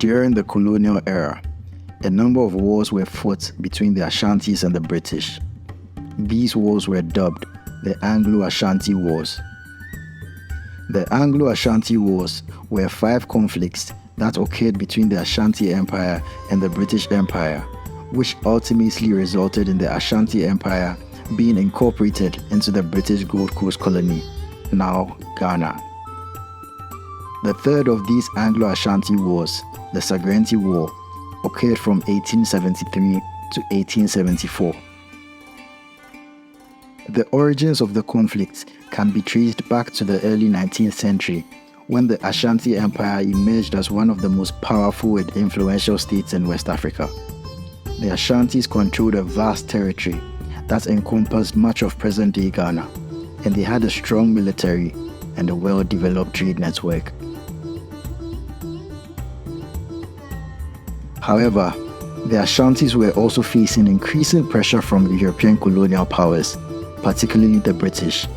During the colonial era, a number of wars were fought between the Ashantis and the British. These wars were dubbed the Anglo-Asante-Wars. The Anglo-Ashanti-Wars were 5 conflicts that occurred between the Ashanti Empire and the British Empire, which ultimately resulted in the Ashanti Empire being incorporated into the British Gold Coast colony, now Ghana. The third of these Anglo-Ashanti Wars, the Sagrenti War, occurred from 1873 to 1874. The origins of the conflict can be traced back to the early 19th century, when the Ashanti Empire emerged as one of the most powerful and influential states in West Africa. The Ashantis controlled a vast territory that encompassed much of present-day Ghana, and they had a strong military and a well-developed trade network. However, the Ashantis were also facing increasing pressure from European colonial powers, particularly the British,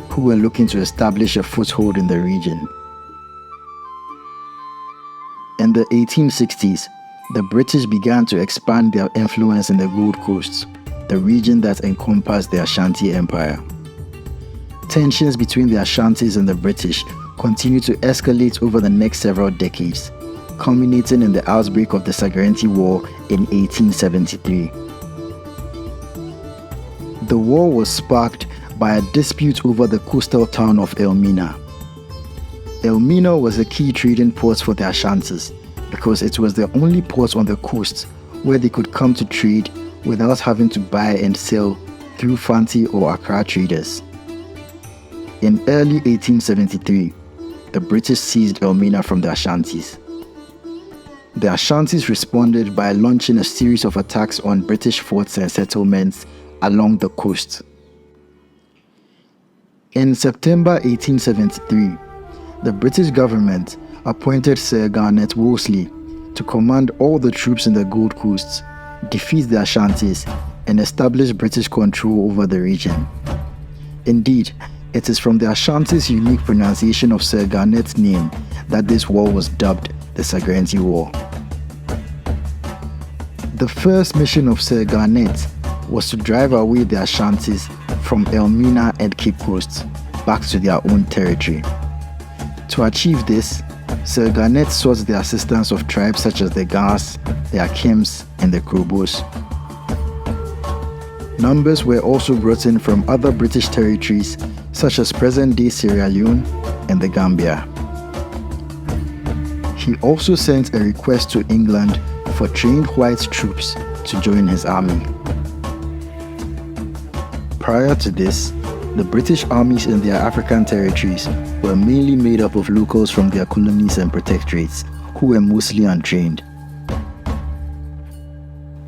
who were looking to establish a foothold in the region. In the 1860s, the British began to expand their influence in the Gold Coast, the region that encompassed the Ashanti Empire. Tensions between the Ashantis and the British continued to escalate over the next several decades, culminating in the outbreak of the Sagrenti War in 1873. The war was sparked by a dispute over the coastal town of Elmina. Elmina was a key trading port for the Ashantis because it was the only port on the coast where they could come to trade without having to buy and sell through Fanti or Accra traders. In early 1873, the British seized Elmina from the Ashantis. The Ashantis responded by launching a series of attacks on British forts and settlements along the coast. In September 1873, the British government appointed Sir Garnet Wolseley to command all the troops in the Gold Coast, defeat the Ashantis, and establish British control over the region. Indeed, it is from the Ashantis' unique pronunciation of Sir Garnet's name that this war was dubbed the Sagrenti War. The first mission of Sir Garnet was to drive away the Ashantis from Elmina and Cape Coast back to their own territory. To achieve this, Sir Garnet sought the assistance of tribes such as the Gas, the Akims, and the Krobos. Numbers were also brought in from other British territories such as present-day Sierra Leone and the Gambia. He also sent a request to England for trained white troops to join his army. Prior to this, the British armies in their African territories were mainly made up of locals from their colonies and protectorates, who were mostly untrained.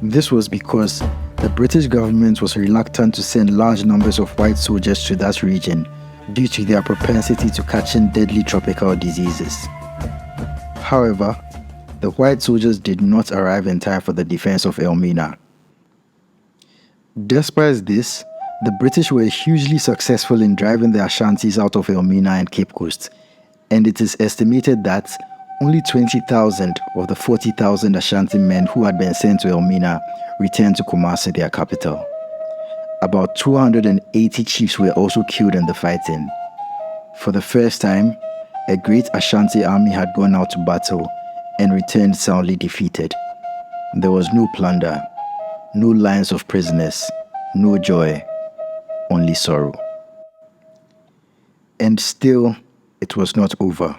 This was because the British government was reluctant to send large numbers of white soldiers to that region due to their propensity to catching deadly tropical diseases. However, the white soldiers did not arrive in time for the defense of Elmina. Despite this, the British were hugely successful in driving the Ashantis out of Elmina and Cape Coast, and it is estimated that only 20,000 of the 40,000 Ashanti men who had been sent to Elmina returned to Kumasi, their capital. About 280 chiefs were also killed in the fighting. For the first time, a great Ashanti army had gone out to battle and returned soundly defeated. There was no plunder, no lines of prisoners, no joy, only sorrow. And still, it was not over.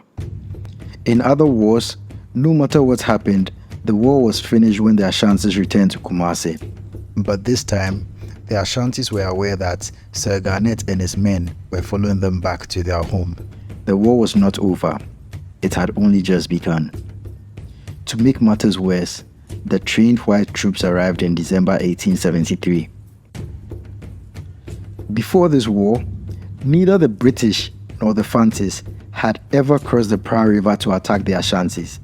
In other wars, no matter what happened, the war was finished when the Ashantis returned to Kumasi. But this time, the Ashantis were aware that Sir Garnet and his men were following them back to their home. The war was not over. It had only just begun. To make matters worse, the trained white troops arrived in December 1873. Before this war, neither the British nor the Fantis had ever crossed the Pra River to attack the Ashantis.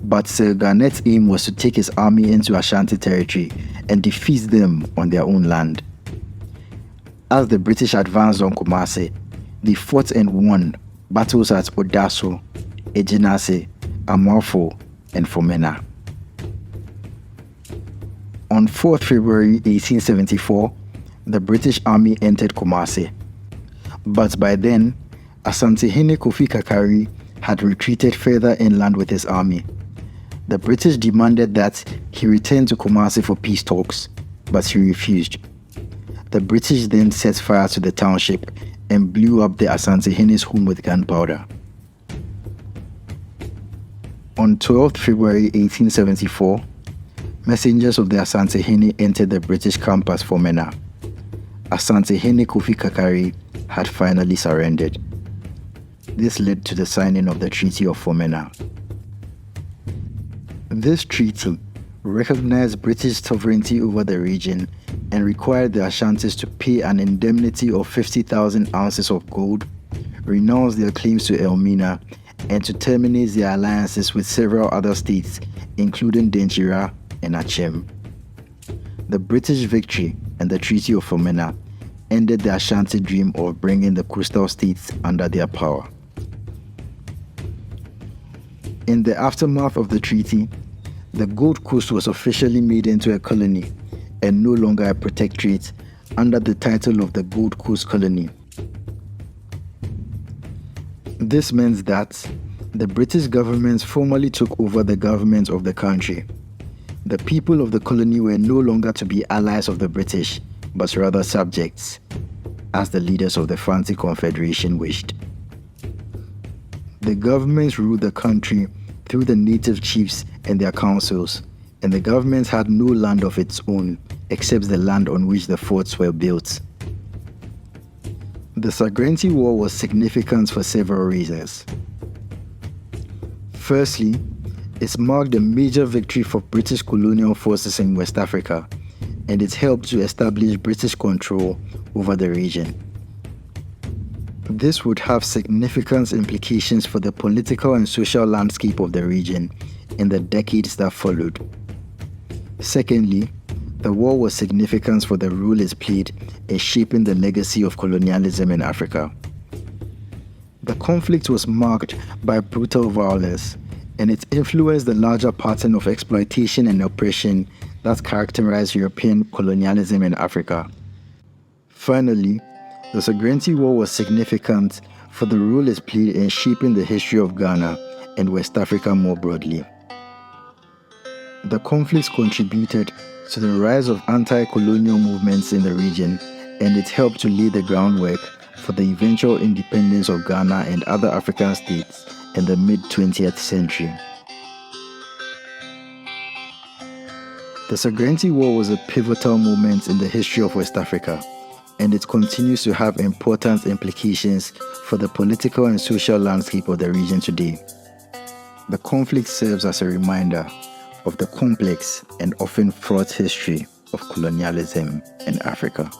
But Sir Garnet's aim was to take his army into Ashanti territory and defeat them on their own land. As the British advanced on Kumasi, they fought and won battles at Odaso, Ejinase, Amorfo, and Fomena. On 4th February 1874, the British Army entered Kumasi. But by then, Asantehene Kofi Kakari had retreated further inland with his army. The British demanded that he return to Kumasi for peace talks, but he refused. The British then set fire to the township and blew up the Asantehene's home with gunpowder. On 12th February 1874, messengers of the Asantehene entered the British camp at Fomena. Asantehene Kofi Kakari had finally surrendered. This led to the signing of the Treaty of Fomena. This treaty recognized British sovereignty over the region and required the Ashantis to pay an indemnity of 50,000 ounces of gold, renounce their claims to Elmina, and to terminate their alliances with several other states, including Denchira and Achem. The British victory and the Treaty of Fomena ended the Ashanti dream of bringing the coastal states under their power. In the aftermath of the treaty, the Gold Coast was officially made into a colony and no longer a protectorate under the title of the Gold Coast Colony. This meant that the British government formally took over the government of the country. The people of the colony were no longer to be allies of the British, but rather subjects, as the leaders of the Fanti Confederation wished. The government ruled the country through the native chiefs and their councils, and the government had no land of its own except the land on which the forts were built. The Sagrenti War was significant for several reasons. Firstly, it marked a major victory for British colonial forces in West Africa, and it helped to establish British control over the region. This would have significant implications for the political and social landscape of the region in the decades that followed. Secondly, the war was significant for the role it played in shaping the legacy of colonialism in Africa. The conflict was marked by brutal violence, and it influenced the larger pattern of exploitation and oppression that characterized European colonialism in Africa. Finally, the Sagrenti War was significant for the role it played in shaping the history of Ghana and West Africa more broadly. The conflicts contributed to the rise of anti-colonial movements in the region, and it helped to lay the groundwork for the eventual independence of Ghana and other African states in the mid-20th century. The Sagrenti War was a pivotal moment in the history of West Africa, and it continues to have important implications for the political and social landscape of the region today. The conflict serves as a reminder of the complex and often fraught history of colonialism in Africa.